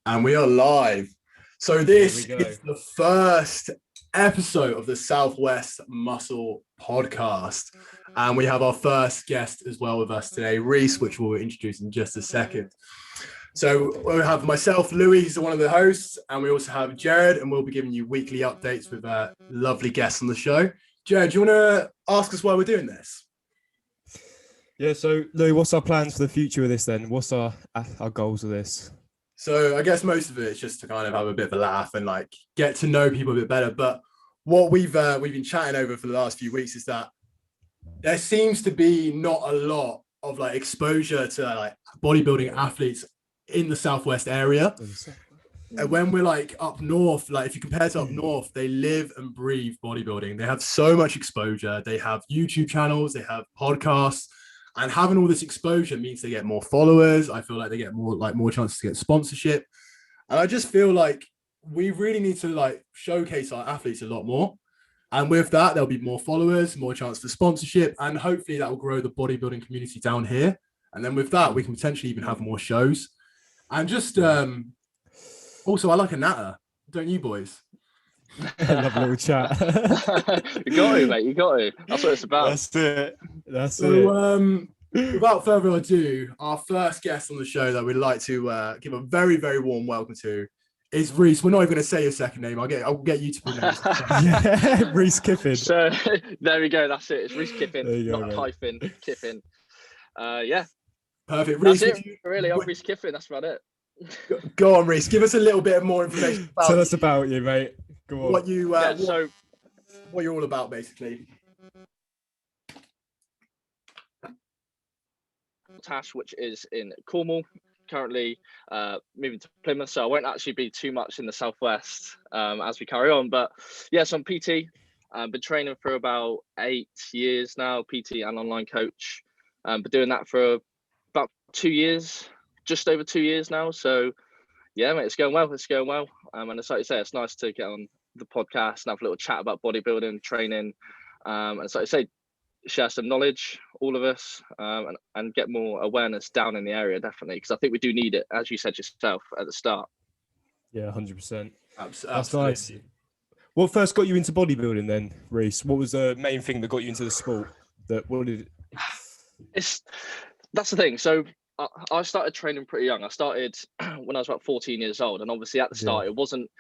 And we are live. So this Here we go. is the first episode of the Southwest Muscle podcast. And we have our first guest as well with us today, Reece, which we'll introduce in just a second. So we'll have myself, Louis, who's one of the hosts, and we also have Jared, and we'll be giving you weekly updates with lovely guests on the show. Jared, do you want to ask us why we're doing this? Yeah, so Louis, what's our plans for the future with this then? What's our goals of this? So I guess most of it is just to kind of have a bit of a laugh and like get to know people a bit better. But what we've been chatting over for the last few weeks is that there seems to be not a lot of like exposure to like bodybuilding athletes in the Southwest area. And when we're like up north, like if you compare to up north, they live and breathe bodybuilding. They have so much exposure. They have YouTube channels, they have podcasts. And having all this exposure means they get more followers. I feel like they get more chances to get sponsorship. And I just feel like we really need to like showcase our athletes a lot more. And with that, there'll be more followers, more chance for sponsorship, and hopefully that will grow the bodybuilding community down here. And then with that, we can potentially even have more shows. And just also, I like a natter, don't you boys? Love a little chat. You got to, mate. You got to. That's what it's about. That's it. Without further ado, our first guest on the show that we'd like to give a very, very warm welcome to is Reece. We're not even going to say your second name. I'll get you to pronounce it. Yeah, Reece Kyffin. So there we go. That's it. It's Reece Kyffin, go, not mate. hyphen. Kyffin. Yeah. Perfect. Reece, That's it. Really, I'm Reece Kyffin. That's about it. Go on, Reece. Give us a little bit more information about Tell us about you, mate. Go on. what you what you're all about, basically. Tash, which is in Cornwall, currently moving to Plymouth, so I won't actually be too much in the Southwest as we carry on. But yes, I'm PT. I've been training for about 8 years now, PT and online coach. Been doing that for about 2 years, just over 2 years now. So yeah, mate, it's going well. And it's like you say, it's nice to get on the podcast and have a little chat about bodybuilding, training, and it's like you say, share some knowledge, all of us, and get more awareness down in the area, definitely, because I think we do need it, as you said yourself at the start. Yeah, 100%. Absolutely. That's nice. What first got you into bodybuilding then, Reece? What was the main thing that got you into the sport? That's the thing. So I started training pretty young. I started when I was about 14 years old, and obviously at the start, I wasn't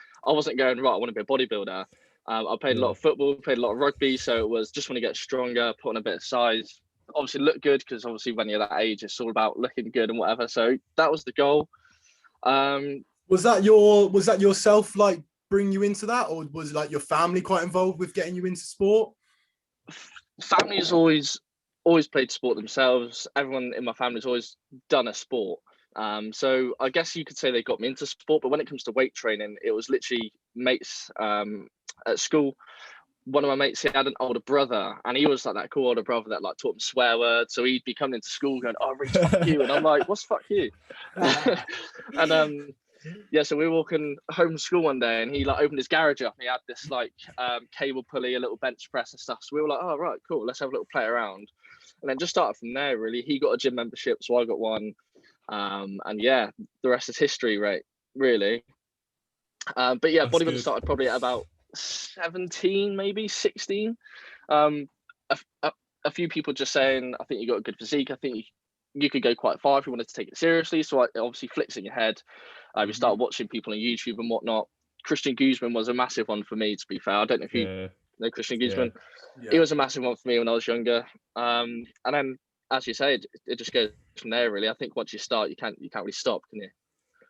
going, right, I want to be a bodybuilder. I played a lot of football, played a lot of rugby, so it was just want to get stronger, put on a bit of size, obviously look good, because obviously when you're that age, it's all about looking good and whatever. So that was the goal. Was that yourself like bring you into that, or was like your family quite involved with getting you into sport? Family's always played sport themselves. Everyone in my family's always done a sport. So I guess you could say they got me into sport, but when it comes to weight training, it was literally mates at school. One of my mates, he had an older brother, and he was like that cool older brother that like taught him swear words. So he'd be coming into school going, "Oh, Reece, fuck you," and I'm like, "What's fuck you?" And yeah, so we were walking home from school one day, and he like opened his garage up. And he had this like cable pulley, a little bench press and stuff. So we were like, "Oh, right, cool. Let's have a little play around." And then just started from there. Really, he got a gym membership, so I got one. And yeah, the rest is history, right? Really. But yeah, bodybuilding started probably at about 17, maybe 16. A few people just saying, I think you got a good physique. I think you could go quite far if you wanted to take it seriously. So it obviously flicks in your head. We started watching people on YouTube and whatnot. Christian Guzman was a massive one for me, to be fair. I don't know if you know Christian Guzman. Yeah. He was a massive one for me when I was younger. And then, as you say, it just goes from there, really. I think once you start, you can't really stop, can you?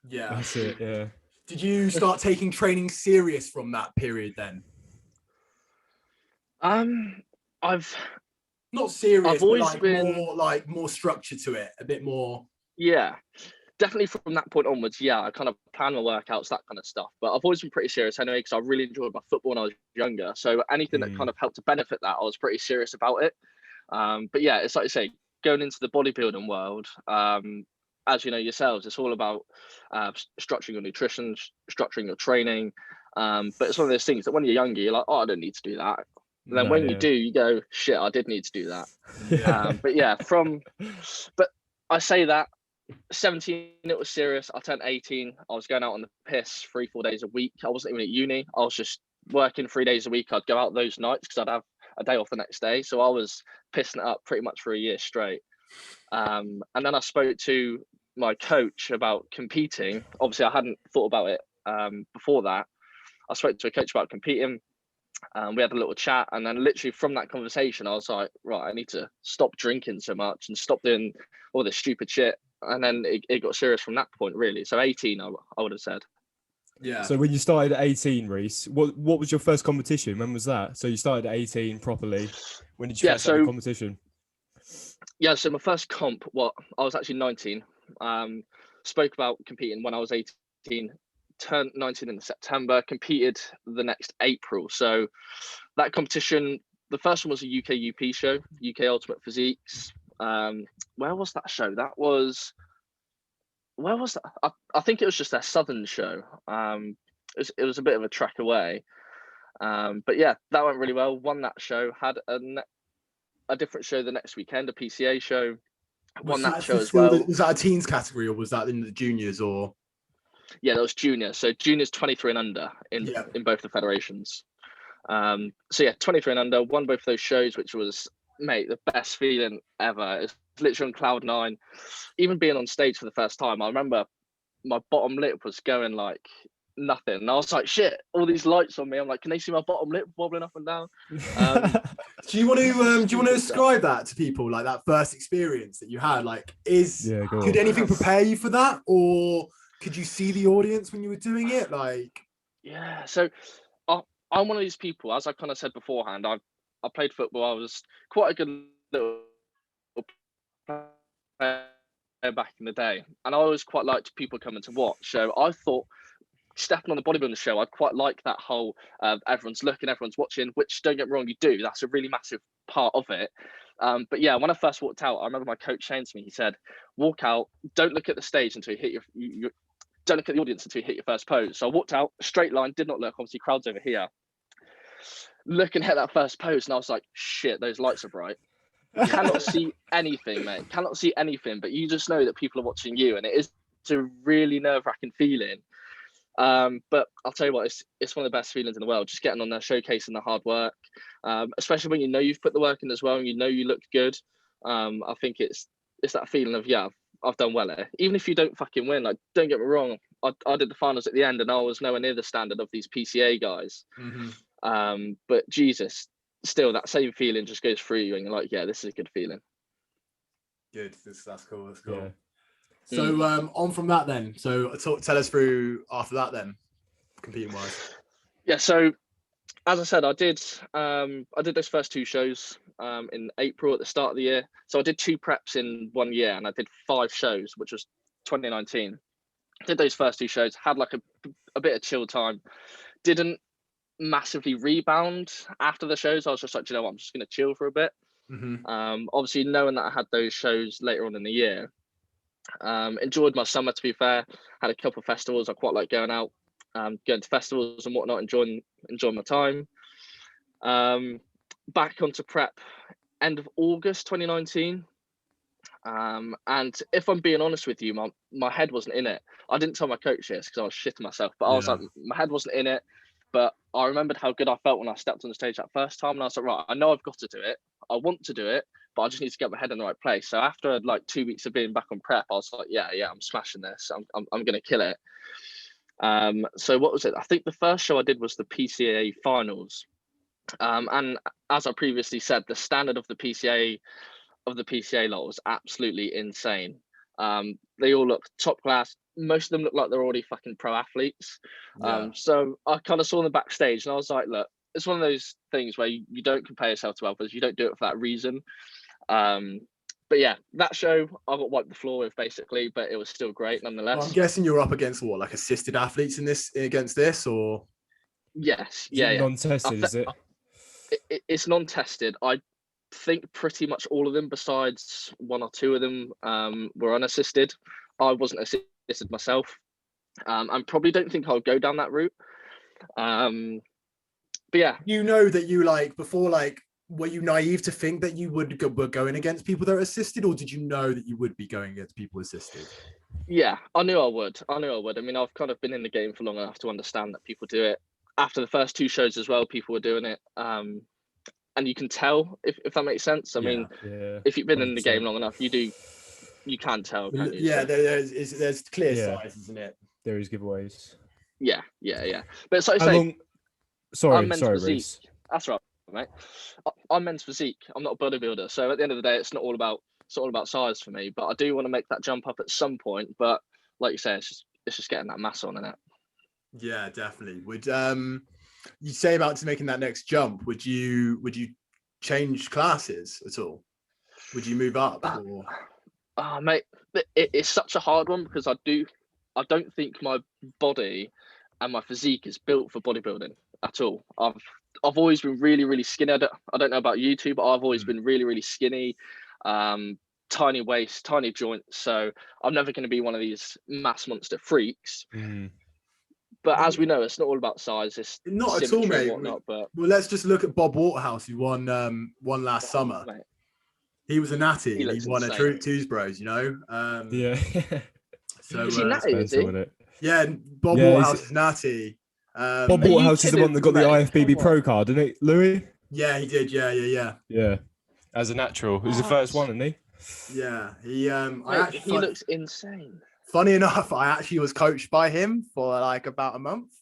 Yeah. That's it, yeah. Did you start taking training serious from that period then? I've not serious, I've always but like been more structure to it, a bit more. Yeah, definitely from that point onwards. Yeah, I kind of plan my workouts, that kind of stuff. But I've always been pretty serious anyway, because I really enjoyed my football when I was younger. So anything that kind of helped to benefit that, I was pretty serious about it. But yeah, it's like you say, going into the bodybuilding world, as you know yourselves, it's all about structuring your nutrition, structuring your training. But it's one of those things that when you're younger, you're like, oh, I don't need to do that. And then when you do, you go, shit, I did need to do that. Yeah. But yeah, but I say that 17, it was serious. I turned 18. I was going out on the piss 3-4 days a week. I wasn't even at uni. I was just working 3 days a week. I'd go out those nights because I'd have a day off the next day. So I was pissing it up pretty much for a year straight. And then I spoke to my coach about competing. Obviously, I hadn't thought about it before that. I spoke to a coach about competing. We had a little chat, and then literally from that conversation, I was like, right, I need to stop drinking so much and stop doing all this stupid shit. And then it got serious from that point, really. So 18, I would have said. Yeah. So when you started at 18, Reece, what was your first competition? When was that? So you started at 18 properly. When did you first have a competition? Yeah, so my first comp, I was actually 19. Spoke about competing when I was 18, turned 19 in September, competed the next April. So that competition, the first one was a UK UP show, UK Ultimate Physiques. Where was that show? Where was that? I think it was just their Southern show. It was a bit of a trek away. But yeah, that went really well. Won that show, had a different show the next weekend, a PCA show. Won that show as well. Was that a teens category or was that in the juniors or? Yeah, that was junior. So juniors 23 and under in both the federations. So yeah, 23 and under, won both of those shows, which was, mate, the best feeling ever. It's literally on cloud nine. Even being on stage for the first time, I remember my bottom lip was going like nothing. And I was like, shit, all these lights on me. I'm like, can they see my bottom lip wobbling up and down? Do you want to describe that to people, like that first experience that you had? Like, could anything prepare you for that, or could you see the audience when you were doing it? Like, yeah. So I'm one of these people, as I kind of said beforehand. I played football. I was quite a good little player back in the day, and I always quite liked people coming to watch. So I thought, stepping on the bodybuilding show, I'd quite like that whole everyone's looking, everyone's watching, which, don't get me wrong, you do. That's a really massive part of it. But yeah, when I first walked out, I remember my coach saying to me, he said, walk out, don't look at the stage until you hit your don't look at the audience until you hit your first pose. So I walked out, straight line, did not look, obviously crowd's over here. Look and hit that first pose, and I was like, shit, those lights are bright. Cannot see anything, mate. Cannot see anything, but you just know that people are watching you, and it's a really nerve-wracking feeling. But I'll tell you what, it's one of the best feelings in the world, just getting on there, showcasing the hard work, especially when you know you've put the work in as well, and you know you look good. I think it's that feeling of, yeah, I've done well here. Even if you don't fucking win, like, don't get me wrong, I did the finals at the end, and I was nowhere near the standard of these PCA guys. Mm-hmm. But Jesus, still that same feeling just goes through you, and you're like, yeah, this is a good feeling. Good, that's cool. That's cool. Yeah. So on from that then. So tell us through after that then, competing wise. Yeah. So as I said, I did those first two shows in April at the start of the year. So I did 2 preps in 1 year, and I did 5 shows, which was 2019. Did those first 2 shows, had like a bit of chill time. Didn't massively rebound after the shows. I was just like, you know what, I'm just going to chill for a bit. Mm-hmm. Obviously, knowing that I had those shows later on in the year. Enjoyed my summer, to be fair. Had a couple of festivals. I quite like going out, going to festivals and whatnot, enjoying my time. Back onto prep end of August 2019. And if I'm being honest with you, my head wasn't in it. I didn't tell my coach this because I was shitting myself, but I was like, my head wasn't in it. But I remembered how good I felt when I stepped on the stage that first time, and I was like, right, I know I've got to do it. I want to do it, but I just need to get my head in the right place. So after like 2 weeks of being back on prep, I was like, yeah, I'm smashing this. I'm going to kill it. So what was it? I think the first show I did was the PCA finals. And as I previously said, the standard of the PCA lot was absolutely insane. They all look top class. Most of them look like they're already fucking pro athletes. So I kind of saw them backstage, and I was like, look, it's one of those things where you don't compare yourself to others. You don't do it for that reason. But yeah, that show I got wiped the floor with basically, but it was still great nonetheless. Well, I'm guessing you're up against what, like assisted athletes against this, or? Yes, Non-tested, is it? It's non-tested. I think pretty much all of them, besides 1 or 2 of them, were unassisted. I wasn't assisted myself, and probably don't think I'll go down that route. But yeah, you know that you like before, like were you naive to think that you were going against people that are assisted, or did you know that you would be going against people assisted? Yeah, I knew I would. I mean, I've kind of been in the game for long enough to understand that people do it. After the first 2 shows as well, people were doing it. And you can tell if that makes sense. I mean, if you've been 100%. In the game long enough, you can tell, can't you? Yeah, there's clear signs, isn't it? There is giveaways. Yeah. But it's like I say, sorry, Physique. Reece. That's right, mate. I'm men's physique. I'm not a bodybuilder, so at the end of the day, it's all about size for me. But I do want to make that jump up at some point. But like you say, it's just getting that mass on, isn't it? Yeah, definitely. Would you say about making that next jump? Would you change classes at all? Would you move up? Or? Mate, it's such a hard one because I don't think my body and my physique is built for bodybuilding at all. I've always been really, really skinny. I don't know about you two, but I've always been really, really skinny, tiny waist, tiny joints. So I'm never going to be one of these mass monster freaks. But as we know, it's not all about size. It's not at all, mate. Whatnot, but let's just look at Bob Waterhouse, who won last summer. Mate. He was a natty. He won a Twos Bros, you know. Yeah. So is he natty? Is he? Yeah, Bob Waterhouse is natty. Bob Waterhouse is the one that got the IFBB Pro card, didn't he, Louis? Yeah, he did. Yeah. As a natural, he was the first one, isn't he? Yeah, he looks insane. Funny enough, I actually was coached by him for like about a month.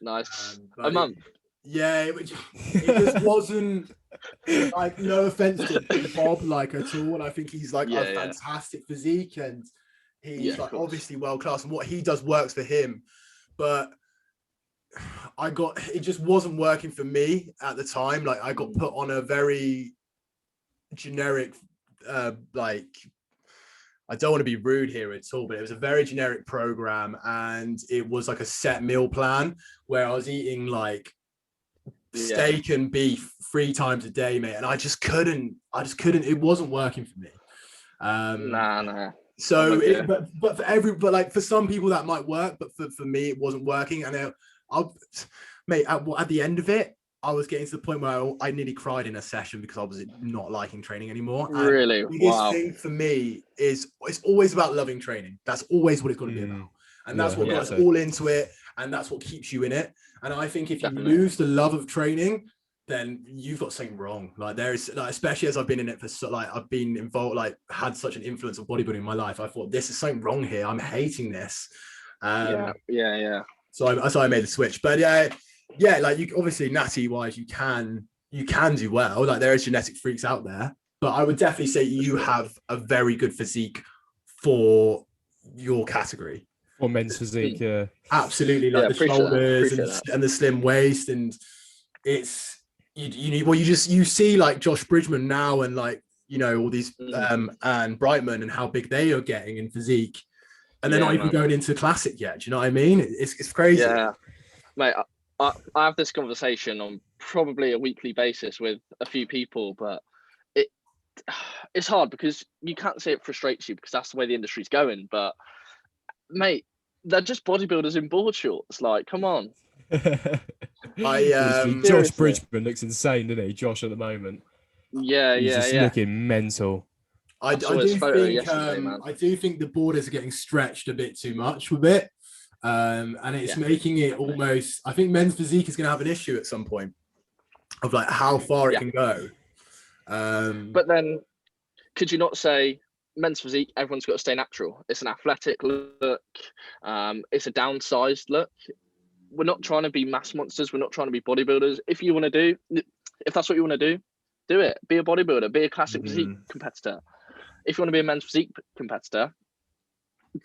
Nice. A month? Yeah, it just wasn't, like, no offense to Bob, like, at all. And I think he's like a fantastic physique, and he's like obviously world class, and what he does works for him. But it just wasn't working for me at the time. Like, I got put on a very generic, like, I don't want to be rude here at all, but it was a very generic program, and it was like a set meal plan where I was eating like steak and beef 3 times a day, mate. And I just couldn't, it wasn't working for me. Nah. So, but for some people that might work, but for me, it wasn't working. And at the end of it, I was getting to the point where I nearly cried in a session because I was not liking training anymore. And really? The biggest thing for me is it's always about loving training. That's always what it's got to be about. And that's what got us all into it. And that's what keeps you in it. And I think if you lose the love of training, then you've got something wrong. Like, there is, like, especially as I've been in it for I've been involved, like, had such an influence of bodybuilding in my life. I thought, this is something wrong here. I'm hating this. Yeah. So I made the switch. But yeah, like, you obviously natty wise, you can do well. Like, there is genetic freaks out there, but I would definitely say you have a very good physique for your category. Or men's physique, yeah. Absolutely, like the shoulders and the slim waist, and it's you see like Josh Bridgman now, and, like, you know, all these and Brightman, and how big they are getting in physique, and they're not even going into classic yet. Do you know what I mean? It's crazy. Yeah, mate. I have this conversation on probably a weekly basis with a few people, but it's hard because you can't say it frustrates you because that's the way the industry's going. But, mate, they're just bodybuilders in board shorts. Like, come on. Josh Bridgman looks insane, doesn't he? Josh at the moment. Yeah, He's just looking mental. I do think the borders are getting stretched a bit too much with it. And it's making it almost, I think men's physique is going to have an issue at some point of, like, how far it can go. But then could you not say men's physique, everyone's got to stay natural? It's an athletic look. It's a downsized look. We're not trying to be mass monsters. We're not trying to be bodybuilders. If that's what you want to do it. Be a bodybuilder, be a classic physique competitor. If you want to be a men's physique competitor,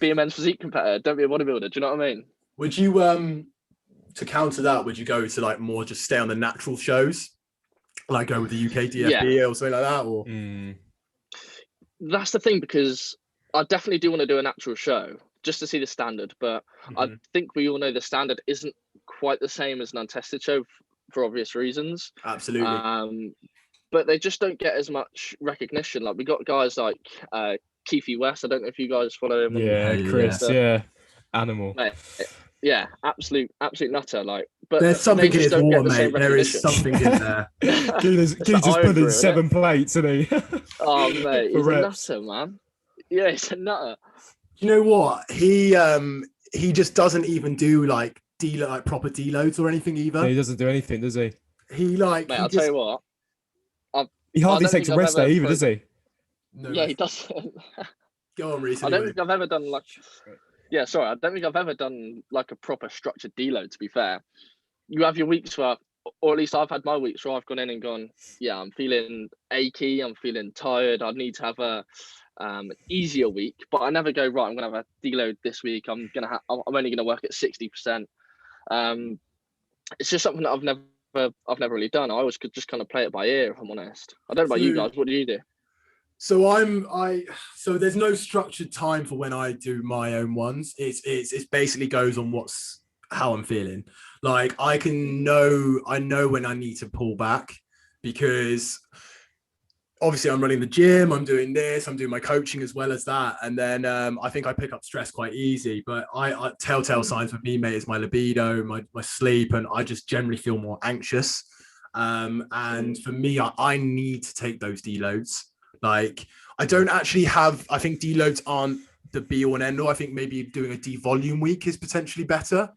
be a men's physique competitor. Don't be a bodybuilder. Do you know what I mean? Would you, to counter that, would you go to, like, more just stay on the natural shows? Like, go with the UK DFB or something like that? Or that's the thing, because I definitely do want to do a natural show just to see the standard, but I think we all know the standard isn't quite the same as an untested show for obvious reasons. Absolutely. But they just don't get as much recognition. Like, we got guys like Keefe West. I don't know if you guys follow him. Yeah, Chris. Yeah, animal. Mate, Yeah, absolute nutter. Like, but there's something in just his don't get water, the same mate. There is recognition. something in there. He's It's like just put in ivory, isn't it? 7 plates, isn't he? Oh mate, For he's a reps. nutter, man. Yeah, he's a nutter. You know what? He just doesn't even do like proper deloads or anything No, either. he doesn't do anything, does he? Mate, I'll tell you what. He I hardly don't takes think a I've rest ever day either, does he? No, Yeah, he doesn't. go on, Reece. I don't Anyway. think I've ever done like. Yeah, sorry. I don't think I've ever done like a proper structured deload. To be fair, you have your weeks where, or at least I've had my weeks where I've gone in and gone, yeah, I'm feeling achy, I'm feeling tired. I need to have a easier week, but I never go right. I'm gonna have a deload this week. I'm only gonna work at 60%. It's just something that I've never really done. I always could just kind of play it by ear, if I'm honest. I don't know about you guys. What do you do? So there's no structured time for when I do my own ones. It's basically goes on how I'm feeling. Like I know when I need to pull back, because obviously I'm running the gym, I'm doing this, I'm doing my coaching as well as that. And then I think I pick up stress quite easy, but I telltale signs with me, mate, is my libido, my sleep, and I just generally feel more anxious. And for me, I need to take those deloads. Like I don't actually I think deloads aren't the be all and end all. I think maybe doing a devolume week is potentially better.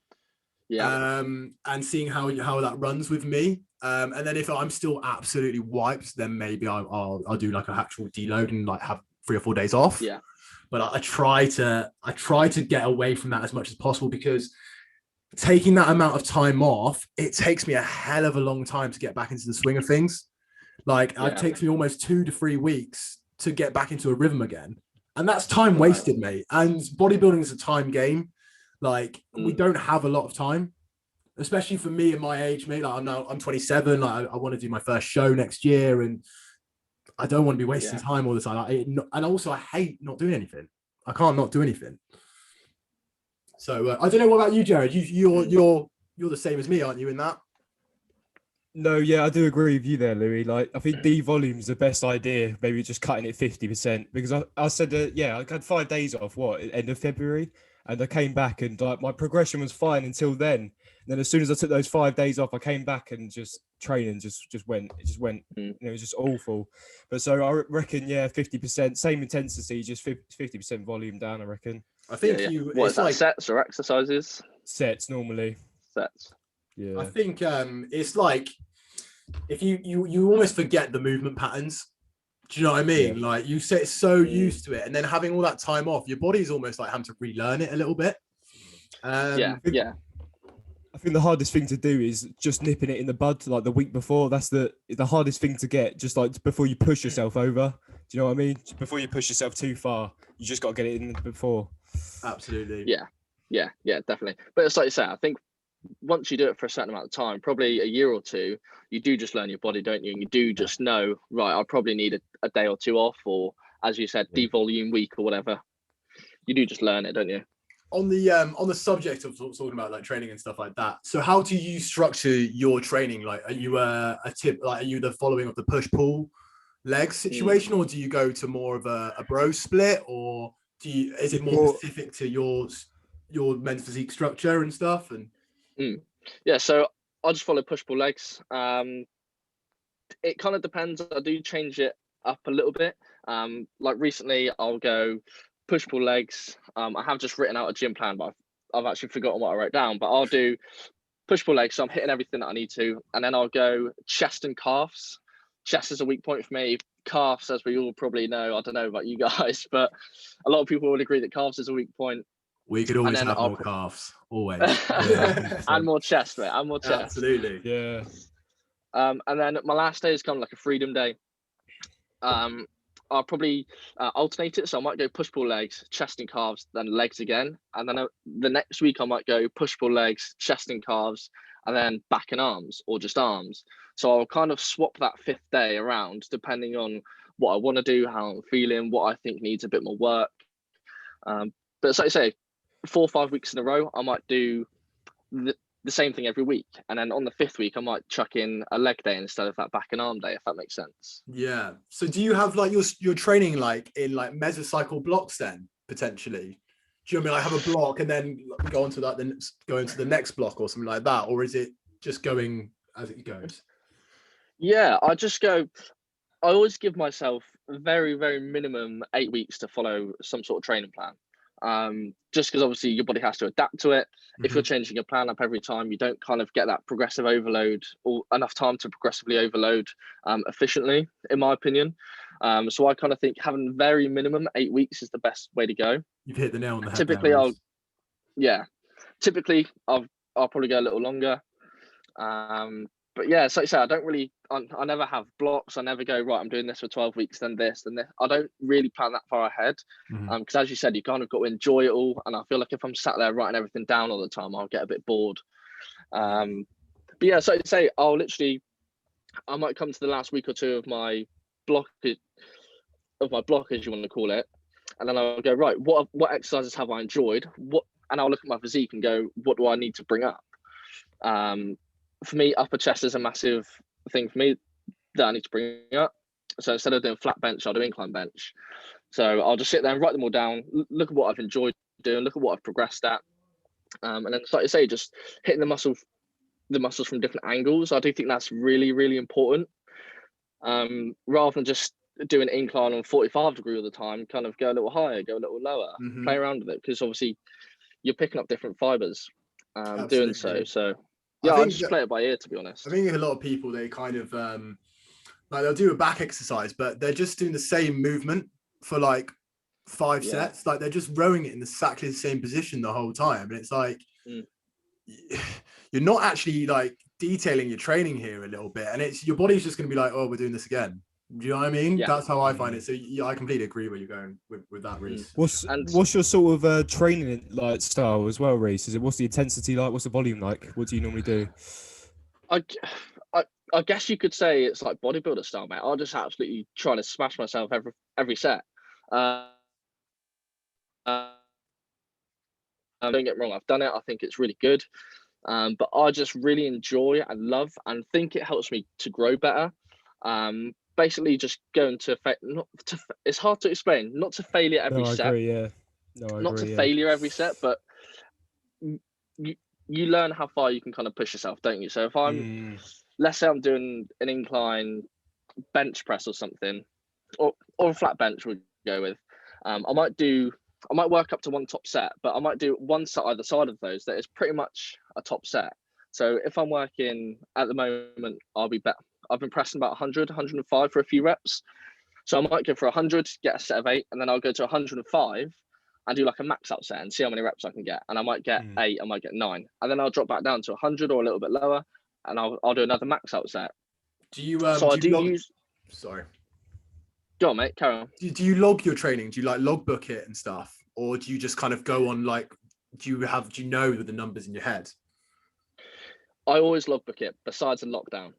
Yeah. And seeing how that runs with me. And then if I'm still absolutely wiped, then maybe I'll do like an actual deload and like have 3 or 4 days off. Yeah. But I try to get away from that as much as possible, because taking that amount of time off, it takes me a hell of a long time to get back into the swing of things. Like it takes me almost 2 to 3 weeks to get back into a rhythm again. And that's time wasted, mate. And bodybuilding is a time game. Like we don't have a lot of time, especially for me at my age, mate. Like I'm 27. Like I want to do my first show next year, and I don't want to be wasting time all the time. And also I hate not doing anything. I can't not do anything. So I don't know. What about you, Jared? You're the same as me, aren't you, in that? No, yeah, I do agree with you there, Louis. Like, I think devolume is the best idea. Maybe just cutting it 50%, because I said that, yeah, I had 5 days off, end of February, and I came back and like my progression was fine until then. And then as soon as I took those 5 days off, I came back and just training just went. It was just awful. But so I reckon, yeah, 50%, same intensity, just 50% volume down, I reckon. I think What is that, like sets or exercises? Sets normally. Sets. Yeah. I think it's like if you almost forget the movement patterns. Do you know what I mean? Yeah. Like you get so used to it, and then having all that time off, your body's almost like having to relearn it a little bit. I think the hardest thing to do is just nipping it in the bud, like the week before. That's the hardest thing to get, just like before you push yourself over. Do you know what I mean? Before you push yourself too far, you just got to get it in before. Absolutely. Yeah, definitely. But it's like you say, I think once you do it for a certain amount of time, probably a year or two, you do just learn your body, don't you? And you do just know, right, I probably need a day or two off, or as you said, devolume week or whatever. You do just learn it, don't you? On the subject of talking about like training and stuff like that, so how do you structure your training? Like, are you are you the following of the push-pull legs situation, or do you go to more of a bro split, or is it more specific to your men's physique structure and stuff? And yeah, so I just follow push-pull legs. It kind of depends. I do change it up a little bit. Like recently I'll go push-pull legs. I have just written out a gym plan, but I've actually forgotten what I wrote down. But I'll do push-pull legs, so I'm hitting everything that I need to, and then I'll go chest and calves. Chest is a weak point for me. Calves, as we all probably know, I don't know about you guys, but a lot of people would agree that calves is a weak point. We could always have more calves, always. And more chest, mate. And more chest. Absolutely. Yeah. And then my last day is kind of like a freedom day. I'll probably alternate it. So I might go push-pull legs, chest and calves, then legs again. And then the next week I might go push-pull legs, chest and calves, and then back and arms, or just arms. So I'll kind of swap that 5th day around depending on what I want to do, how I'm feeling, what I think needs a bit more work. But as I say, 4 or 5 weeks in a row, I might do the same thing every week, and then on the 5th week I might chuck in a leg day instead of that back and arm day, if that makes sense. Yeah. So do you have like your training like in like mesocycle blocks then, potentially? Do you know what I mean? Like have a block and then go on to that, then go into the next block or something like that? Or is it just going as it goes? Yeah, I always give myself very, very minimum 8 weeks to follow some sort of training plan. Just because obviously your body has to adapt to it. If you're changing your plan up every time, you don't kind of get that progressive overload or enough time to progressively overload efficiently, in my opinion. So I kind of think having very minimum 8 weeks is the best way to go. You've hit the nail on the head. Typically, I'll probably go a little longer. But yeah, so like I say, I never have blocks. I never go, right, I'm doing this for 12 weeks, then this, then this. I don't really plan that far ahead. Because as you said, you kind of got to enjoy it all. And I feel like if I'm sat there writing everything down all the time, I'll get a bit bored. But yeah, so I'd say I might come to the last week or two of my block, as you want to call it. And then I'll go, right, what exercises have I enjoyed? And I'll look at my physique and go, what do I need to bring up? For me, upper chest is a massive thing for me that I need to bring up. So instead of doing flat bench, I'll do incline bench. So I'll just sit there and write them all down, look at what I've enjoyed doing, look at what I've progressed at. And then, like I say, just hitting the muscles from different angles. I do think that's really, really important. Rather than just doing incline on 45 degree all the time, kind of go a little higher, go a little lower, play around with it. Because obviously you're picking up different fibers doing so. So yeah, I just play it by ear, to be honest. I think a lot of people, they kind of like they'll do a back exercise, but they're just doing the same movement for like 5 sets. Like they're just rowing it in exactly the same position the whole time. And it's like, you're not actually like detailing your training here a little bit. And it's your body's just going to be like, oh, we're doing this again. Do you know what I mean? Yeah. That's how I find it. So yeah, I completely agree where you're going with that, Reece. What's your sort of training like style as well, Reece? What's the intensity like? What's the volume like? What do you normally do? I guess you could say it's like bodybuilder style, mate. I'll just absolutely try to smash myself every set. Don't get me wrong, I've done it. I think it's really good. But I just really enjoy and love and think it helps me to grow better. Basically just going to it's hard to explain, not to failure every set. Agree, yeah. Not to failure every set, but you learn how far you can kind of push yourself, don't you? So if let's say I'm doing an incline bench press or something, or a flat bench we'll go with. I might work up to one top set, but I might do one set either side of those that is pretty much a top set. So if I'm working at the moment, I've been pressing about 100, 105 for a few reps. So I might go for 100, get a set of 8, and then I'll go to 105 and do like a max out set and see how many reps I can get. And I might get 8, I might get 9. And then I'll drop back down to 100 or a little bit lower, and I'll do another max out set. Do you Sorry. Go on, mate, carry on. Do you log your training? Do you like logbook it and stuff? Or do you just kind of go on like, do you know the numbers in your head? I always logbook it, besides in lockdown.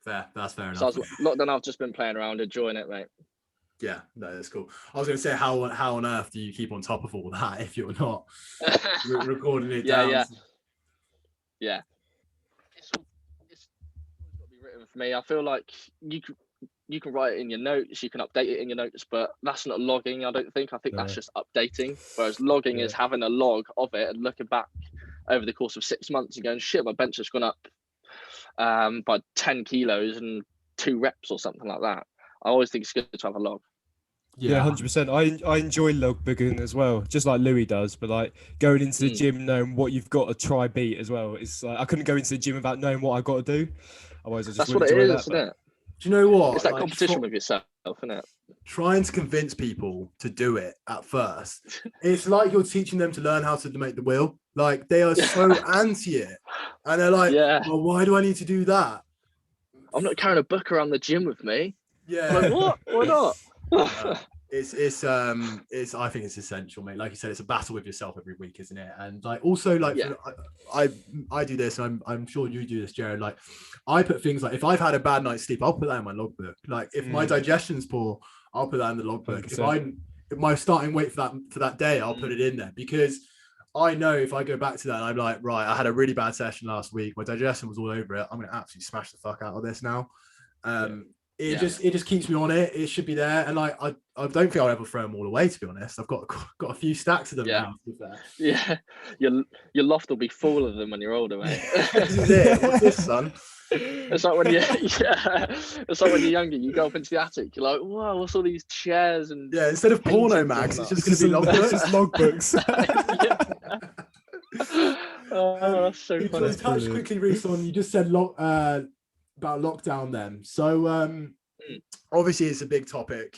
That's fair enough. Besides lockdown, I've just been playing around, enjoying it, mate. Yeah, no, that's cool. I was going to say, how on earth do you keep on top of all that if you're not recording it down? Yeah. It's got to be written for me. I feel like you can write it in your notes, you can update it in your notes, but that's not logging, I don't think. I think that's just updating. Whereas logging is having a log of it and looking back over the course of 6 months and going, shit, my bench has gone up by 10 kilos and 2 reps or something like that. I always think it's good to have a log. Yeah, 100%. I enjoy logbooking as well, just like Louis does. But like going into the gym knowing what you've got to try beat as well. It's like I couldn't go into the gym without knowing what I got to do. Otherwise, I just wouldn't enjoy that. Isn't it? Do you know what? It's that competition with yourself, isn't it? Trying to convince people to do it at first, it's like you're teaching them to learn how to make the wheel. Like they are so anti it, and they're like, well, why do I need to do that? I'm not carrying a book around the gym with me. Yeah. I'm like, what? Why not? It's I think it's essential, mate. Like you said, it's a battle with yourself every week, isn't it? And like also like I do this, and I'm sure you do this, Jared. Like I put things like if I've had a bad night's sleep, I'll put that in my logbook. Like if my digestion's poor, I'll put that in the logbook. 100%. If my starting weight for that day, I'll put it in there, because I know if I go back to that and I'm like, right, I had a really bad session last week, my digestion was all over it, I'm gonna absolutely smash the fuck out of this now. it just keeps me on it. It should be there, and like I don't think I'll ever throw them all away. To be honest, I've got a few stacks of them now. To be fair. Yeah, your loft will be full of them when you're older, mate. This is it. What's this, son? It's like when it's like when you're younger, you go up into the attic, you're like, wow, what's all these chairs and instead of porno mags, it's just going to be logbooks. Oh, that's so funny. Just touch quickly, Reece, on you just said about lockdown then. So obviously it's a big topic.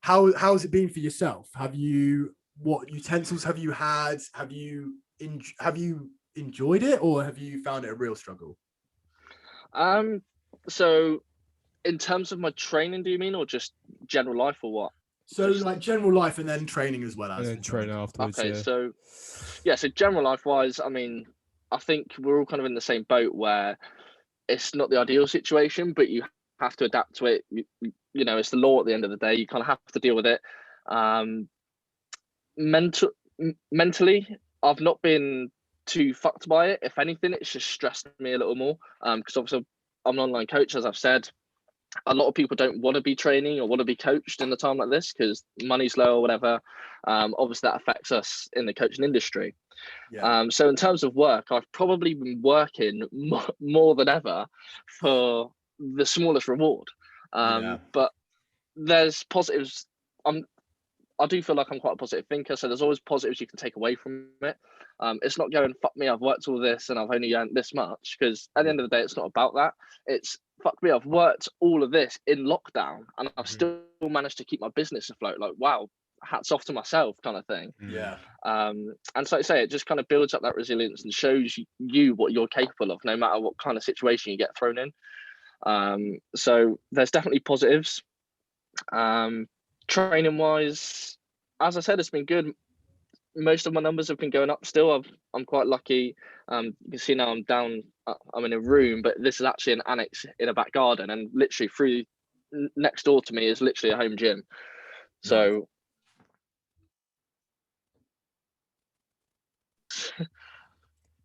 How's it been for yourself? What utensils have you had? Have you enjoyed it, or have you found it a real struggle? So in terms of my training, do you mean, or just general life, or what? So like general life and then training as well as. And then training afterwards. Okay, so general life wise, I mean, I think we're all kind of in the same boat where it's not the ideal situation, but you have to adapt to it. You know, it's the law at the end of the day. You kind of have to deal with it. Mentally, I've not been too fucked by it. If anything, it's just stressed me a little more. Because obviously I'm an online coach, as I've said. A lot of people don't want to be training or want to be coached in a time like this because money's low or whatever. Obviously, that affects us in the coaching industry. Yeah. So in terms of work, I've probably been working more than ever for the smallest reward. But there's positives. I do feel like I'm quite a positive thinker, so there's always positives you can take away from it. It's not going, fuck me, I've worked all this and I've only earned this much, because at the end of the day, it's not about that. It's, fuck me, I've worked all of this in lockdown and I've still managed to keep my business afloat. Like, wow, hats off to myself, kind of thing. Yeah. And so I say, it just kind of builds up that resilience and shows you what you're capable of, no matter what kind of situation you get thrown in. So there's definitely positives. Training wise, as I said, it's been good. Most of my numbers have been going up still. I'm quite lucky. You can see now I'm in a room, but this is actually an annex in a back garden, and literally through next door to me is literally a home gym. So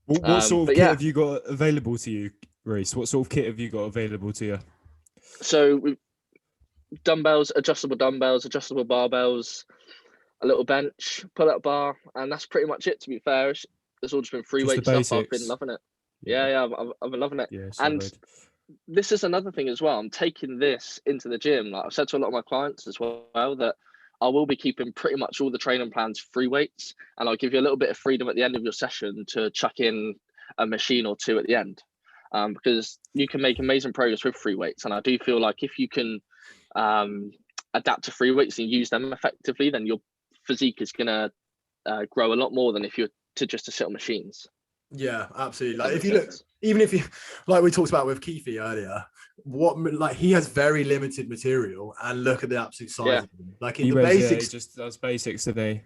what sort of kit have you got available to you, Reece? What sort of kit have you got available to you? So we've dumbbells, adjustable barbells, a little bench, pull-up bar, and that's pretty much it, to be fair. It's all just been free weight stuff. I've been loving it. Yeah, I've been loving it. Yeah, and this is another thing as well. I'm taking this into the gym. Like I've said to a lot of my clients as well, that I will be keeping pretty much all the training plans free weights, and I'll give you a little bit of freedom at the end of your session to chuck in a machine or two at the end, because you can make amazing progress with free weights. And I do feel like if you can adapt to free weights and use them effectively, then your physique is gonna grow a lot more than if you're to sit on machines. Yeah, absolutely. Like if you look, even if you, like we talked about with Kyffin earlier, he has very limited material, and look at the absolute size of him. Like in the basics, he just does basics today.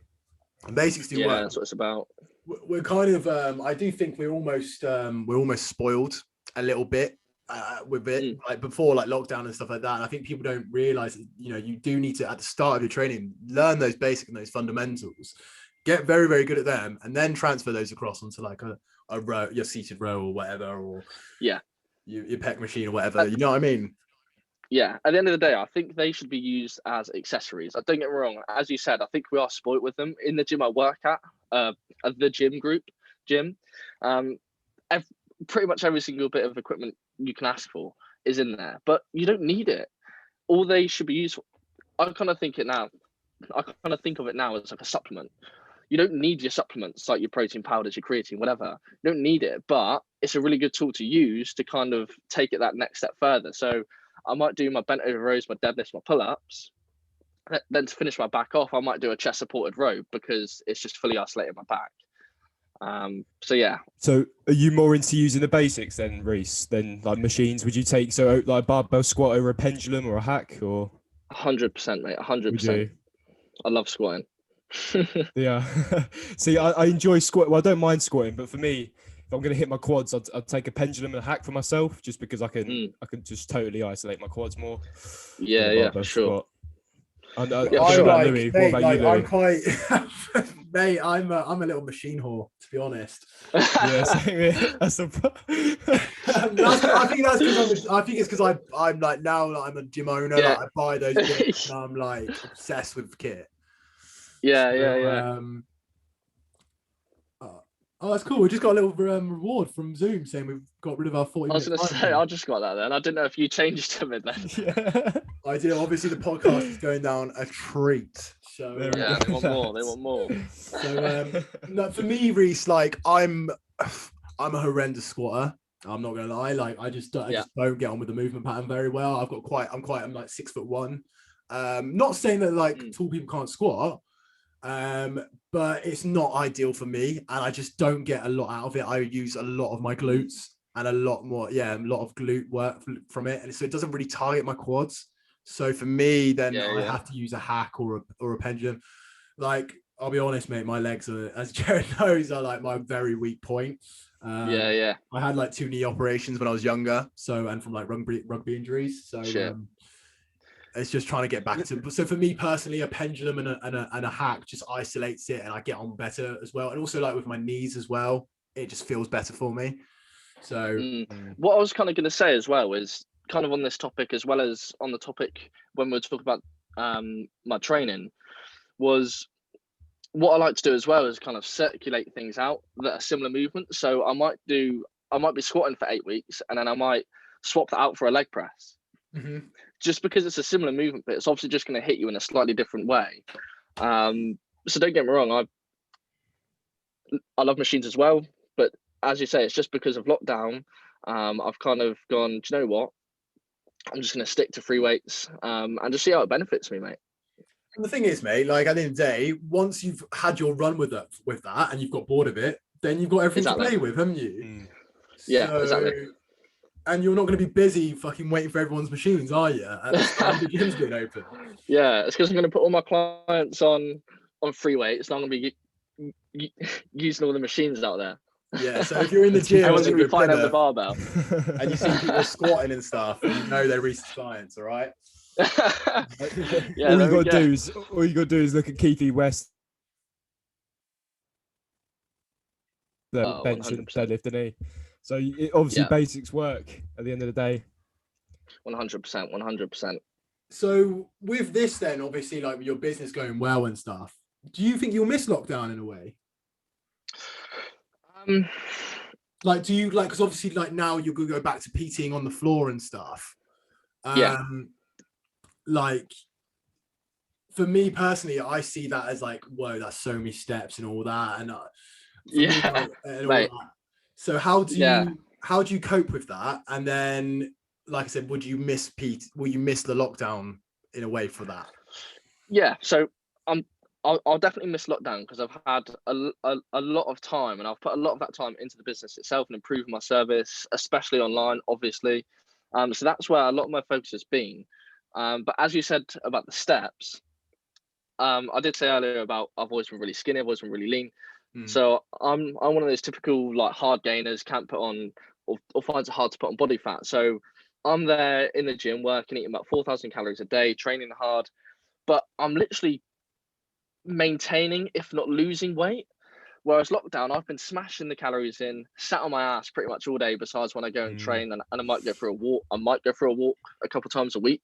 Basics do work. That's what it's about. We're kind of, I do think we're almost spoiled a little bit with it, like before, like lockdown and stuff like that. And I think people don't realize that, you do need to, at the start of your training, learn those basic and those fundamentals, get very, very good at them, and then transfer those across onto like a row, your seated row or whatever, or your pec machine or whatever. You know what I mean? Yeah. At the end of the day, I think they should be used as accessories. I don't get me wrong. As you said, I think we are spoiled with them. In the gym I work at the gym, pretty much every single bit of equipment you can ask for is in there, but you don't need it. All they should be used for, I kind of think of it now as like a supplement. You don't need your supplements like your protein powders, your creatine, whatever. You don't need it, but it's a really good tool to use to kind of take it that next step further. So I might do my bent over rows, my deadlifts, my pull-ups. Then to finish my back off, I might do a chest supported row because it's just fully isolated my back. So yeah. So are you more into using the basics then, Reece, than like machines? Would you take like a barbell squat over a pendulum or a hack, or? 100%, mate. 100%. I love squatting. Yeah. See, I enjoy squat. Well, I don't mind squatting, but for me, if I'm going to hit my quads, I'd take a pendulum and a hack for myself, just because I can just totally isolate my quads more. Yeah, for sure. I know, Yeah, I sure. don't know like, Louis. What mate, about like, you, Louis? I'm quite, mate, I'm a little machine whore, to be honest. Yeah, same here. That's a I think that's because I think it's because I'm like now like, I'm a gym owner. Yeah. Like I buy those bits and I'm like obsessed with kit. Yeah, So, yeah. Oh, that's cool. We just got a little reward from Zoom saying we've got rid of our 40 I was minute going to time say, thing. I just got that then. I didn't know if you changed them in then. yeah. I do. Obviously, the podcast is going down a treat. So There we Yeah, go, they want more. They lads. want more. So no, for me, Reece, like I'm a horrendous squatter. I'm not gonna lie. Like I just don't get on with the movement pattern very well. I'm like 6'1". Not saying that like tall people can't squat, but it's not ideal for me, and I just don't get a lot out of it. I use a lot of my glutes and a lot of glute work from it, and so it doesn't really target my quads. So for me, then I have to use a hack or a pendulum. Like I'll be honest, mate, my legs are, as Jared knows, are like my very weak point. I had like 2 knee operations when I was younger, and from like rugby injuries. So it's just trying to get back to. So for me personally, a pendulum and a hack just isolates it, and I get on better as well. And also like with my knees as well, it just feels better for me. So what I was kind of going to say as well is kind of on this topic, as well as on the topic when we were talking about my training, was what I like to do as well is kind of circulate things out that are similar movements. So I might be squatting for 8 weeks, and then I might swap that out for a leg press. Mm-hmm. Just because it's a similar movement, but it's obviously just going to hit you in a slightly different way. So don't get me wrong, I love machines as well, but as you say, it's just because of lockdown. I've kind of gone, do you know what? I'm just going to stick to free weights and just see how it benefits me, mate. And the thing is, mate, like at the end of the day, once you've had your run with that and you've got bored of it, then you've got everything to play with, haven't you? Yeah, exactly. And you're not going to be busy fucking waiting for everyone's machines, are you? At the time the gym's being open. Yeah, it's because I'm going to put all my clients on free weights, and I'm going to be using all the machines out there. Yeah, so if you're in the gym, everyone's going to be fighting over the barbell, and you see people squatting and stuff, you know they're Reece's clients, all right? Yeah, all you got to do is look at Keithy West. Bench and deadlift, and so obviously basics work at the end of the day. 100%. So with this, then obviously, like with your business going well and stuff, do you think you'll miss lockdown in a way? Like, do you like? Because obviously, like now you're gonna go back to PTing on the floor and stuff. Like for me personally, I see that as like, whoa, that's so many steps and all that, and me, like, and all that. So how do you cope with that? And then, like I said, will you miss the lockdown in a way for that? Yeah, so I'll definitely miss lockdown because I've had a lot of time, and I've put a lot of that time into the business itself and improving my service, especially online, obviously. So that's where a lot of my focus has been. But as you said about the steps, I did say earlier about I've always been really skinny, I've always been really lean. So I'm one of those typical like hard gainers, can't put on or finds it hard to put on body fat. So I'm there in the gym working, eating about 4,000 calories a day, training hard, but I'm literally maintaining, if not losing weight. Whereas lockdown, I've been smashing the calories in, sat on my ass pretty much all day, besides when I go and train, and I might go for a walk. I might go for a walk a couple of times a week.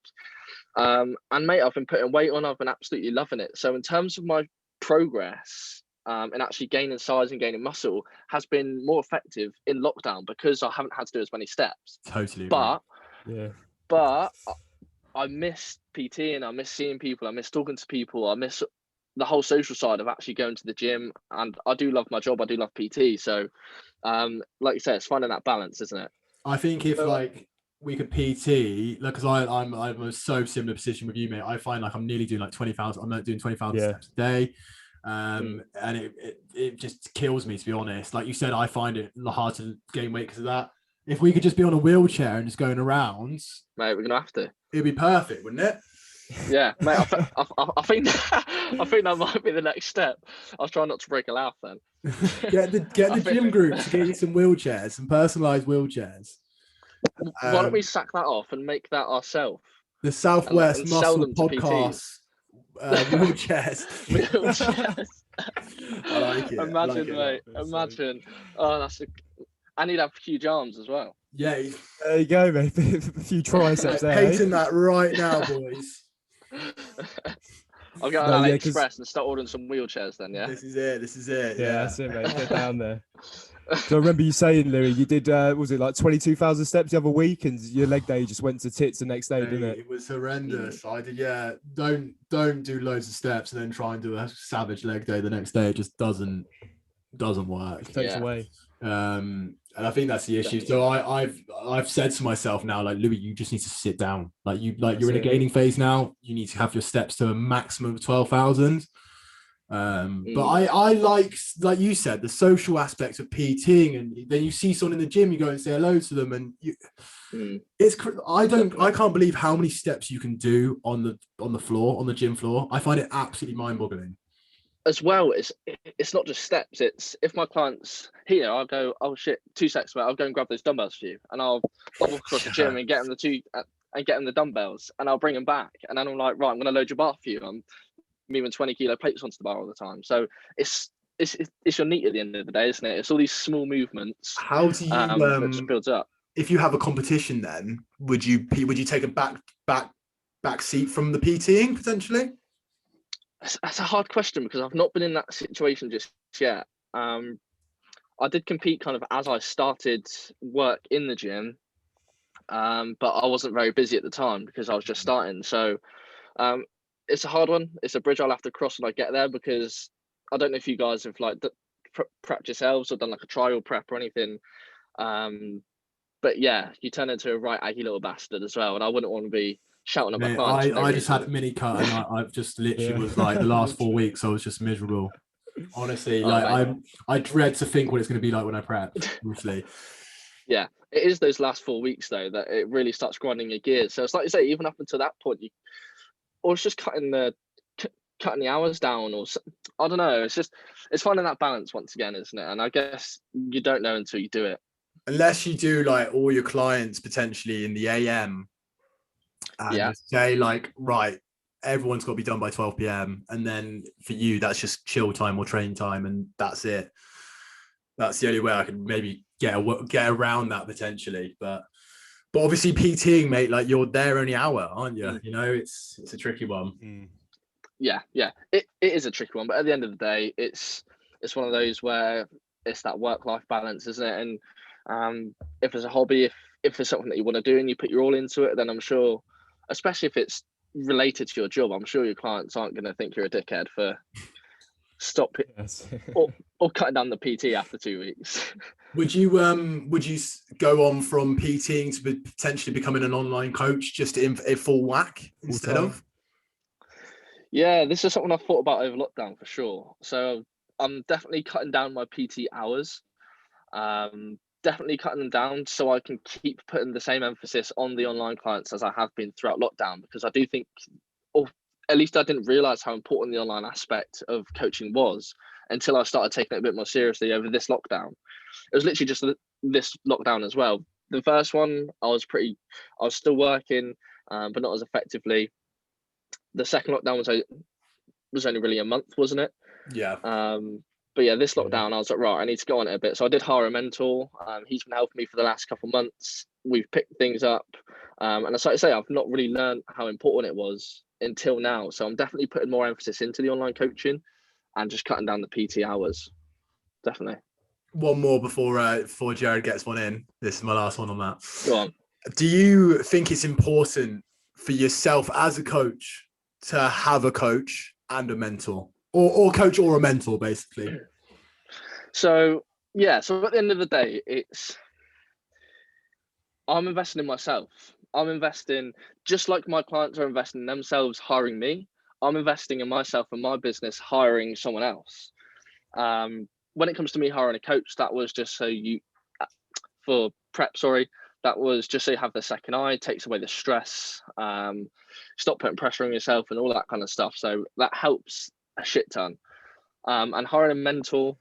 And mate, I've been putting weight on. I've been absolutely loving it. So in terms of my progress and actually gaining size and gaining muscle has been more effective in lockdown because I haven't had to do as many steps. Totally. But I miss PT and I miss seeing people. I miss talking to people. I miss the whole social side of actually going to the gym, and I do love my job. I do love PT. So, like you said, it's finding that balance, isn't it? I think if like we could PT, like, because I'm a so similar position with you, mate. I find like I'm nearly doing like 20,000. I'm not doing 20,000 steps a day, and it just kills me, to be honest. Like you said, I find it hard to gain weight because of that. If we could just be on a wheelchair and just going around, mate, we're gonna have to. It'd be perfect, wouldn't it? Yeah, mate. I think that might be the next step. I was trying not to break a laugh then. Get the gym group to get you some wheelchairs, some personalised wheelchairs. Why don't we sack that off and make that ourselves? The Southwest Muscle Podcast wheelchairs. Wheelchairs. I like it. Imagine, I like it a lot. mate. Imagine. Oh, and he'd have huge arms as well. Yeah, There you go, mate. A few triceps there. patent that right now, boys. I'll go on No, yeah, AliExpress and start ordering some wheelchairs then, yeah? This is it. This is it. Yeah, Yeah. that's it, mate. Get down there. So I remember you saying, Louis, you did, was it like 22,000 steps the other week, and your leg day just went to tits the next day, didn't it? It was horrendous. I did, yeah. Don't do loads of steps and then try and do a savage leg day the next day. It just doesn't work. It takes away. And I think that's the issue. So I've said to myself now, like, Louis, you just need to sit down. You're in a gaining phase now. You need to have your steps to a maximum of 12,000. But I like you said, the social aspects of PTing, and then you see someone in the gym, you go and say hello to them, and I can't believe how many steps you can do on the floor, on the gym floor. I find it absolutely mind-boggling. As well, it's not just steps. It's if my client's here, I'll go, oh shit, 2 seconds, mate, I'll go and grab those dumbbells for you, and I'll walk across the gym and get them the dumbbells, and I'll bring them back, and then I'm like, right, I'm going to load your bar for you. I'm moving 20 kilo plates onto the bar all the time. So it's your neat at the end of the day, isn't it? It's all these small movements. How do you that just builds up. If you have a competition, then would you take a back seat from the PTing potentially? That's a hard question because I've not been in that situation just yet. I did compete kind of as I started work in the gym, but I wasn't very busy at the time because I was just starting. So it's a hard one. It's a bridge I'll have to cross when I get there, because I don't know if you guys have like prepped yourselves or done like a trial prep or anything. But yeah, you turn into a right aggy little bastard as well, and I wouldn't want to be shouting at my clients. I just had a mini cut, and I've just literally was like the last 4 weeks I was just miserable. Honestly, I dread to think what it's going to be like when I prep. Honestly. Yeah, it is those last 4 weeks though that it really starts grinding your gears. So it's like you say, even up until that point, or it's just cutting the hours down, or I don't know. It's finding that balance once again, isn't it? And I guess you don't know until you do it. Unless you do like all your clients potentially in the AM, and say like, right, everyone's got to be done by 12 p.m. and then for you that's just chill time or train time, and that's it. That's the only way I could maybe get around that potentially. But obviously PTing, mate, like you're there only hour, aren't you? You know, it's a tricky one. Yeah, it is a tricky one, but at the end of the day, it's one of those where it's that work-life balance, isn't it? And if it's a hobby, if it's something that you want to do and you put your all into it, then I'm sure, especially if it's related to your job, I'm sure your clients aren't going to think you're a dickhead for stop it or cutting down the PT after 2 weeks. Would you go on from PTing to potentially becoming an online coach just in full whack instead of? Yeah, this is something I've thought about over lockdown for sure. So I'm definitely cutting down my PT hours. Definitely cutting them down so I can keep putting the same emphasis on the online clients as I have been throughout lockdown, because I do think, or at least I didn't realize how important the online aspect of coaching was until I started taking it a bit more seriously over this lockdown. It was literally just this lockdown as well. The first one, I was still working, but not as effectively. The second lockdown was only really a month, wasn't it? Yeah. But yeah, this lockdown, I was like, right, I need to go on it a bit. So I did hire a mentor. He's been helping me for the last couple of months. We've picked things up. And as I say, I've not really learned how important it was until now. So I'm definitely putting more emphasis into the online coaching and just cutting down the PT hours. Definitely. One more before Jared gets one in. This is my last one on that. Go on. Do you think it's important for yourself as a coach to have a coach and a mentor? Or coach or a mentor, basically. So at the end of the day, I'm investing in myself. I'm investing, just like my clients are investing in themselves hiring me, I'm investing in myself and my business hiring someone else. When it comes to me hiring a coach, that was just that was just so you have the second eye, takes away the stress, stop putting pressure on yourself and all that kind of stuff. So that helps a shit ton. And hiring a mentor,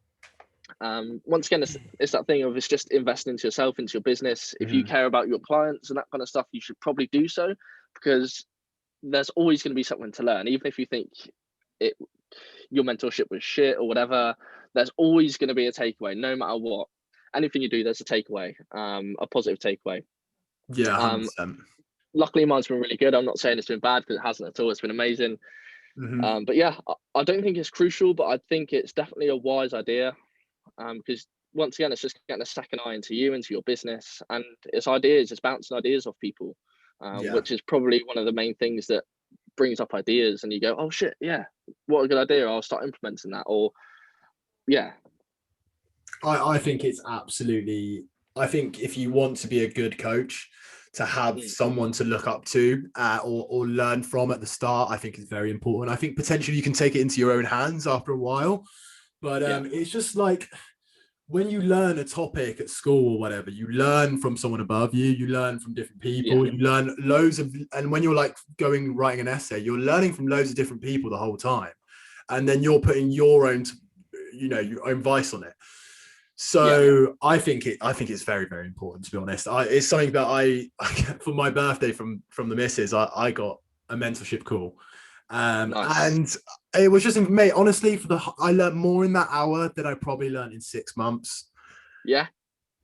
once again, it's that thing of it's just investing into yourself, into your business. If you care about your clients and that kind of stuff, you should probably do so, because there's always going to be something to learn, even if you think it your mentorship was shit or whatever. There's always going to be a takeaway, no matter what. Anything you do, there's a takeaway, a positive takeaway. Yeah, 100%. Luckily, mine's been really good. I'm not saying it's been bad, because it hasn't at all. It's been amazing. But yeah, I don't think it's crucial, but I think it's definitely a wise idea, because once again, it's just getting a second eye into you, into your business, and it's ideas, it's bouncing ideas off people, which is probably one of the main things that brings up ideas, and you go, oh shit, yeah, what a good idea, I'll start implementing that. Or yeah, I think it's absolutely, I think if you want to be a good coach, to have someone to look up to or learn from at the start, I think is very important. I think potentially you can take it into your own hands after a while, but it's just like, when you learn a topic at school or whatever, you learn from someone above you, you learn from different people, you learn loads of, and when you're like writing an essay, you're learning from loads of different people the whole time. And then you're putting your own, your own vice on it. So I think it's very, very important, to be honest. It's something that I for my birthday from the missus, I got a mentorship call. Nice. And it was just, mate, honestly, I learned more in that hour than I probably learned in 6 months. Yeah.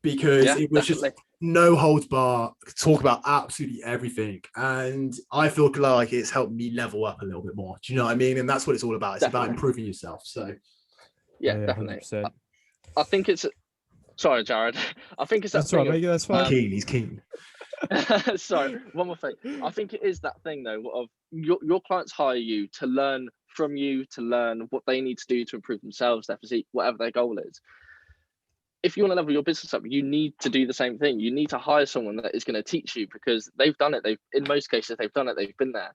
Because it was definitely. just no holds bar, talk about absolutely everything. And I feel like it's helped me level up a little bit more. Do you know what I mean? And that's what it's all about. It's about improving yourself. So yeah, definitely. 100%. I think it's, sorry, Jared. I think it's that's right, mate. That's fine. He's keen. Sorry, one more thing. I think it is that thing though of your clients hire you to learn from you, to learn what they need to do to improve themselves, their physique, whatever their goal is. If you want to level your business up, you need to do the same thing. You need to hire someone that is going to teach you, because they've done it. In most cases, they've done it. They've been there.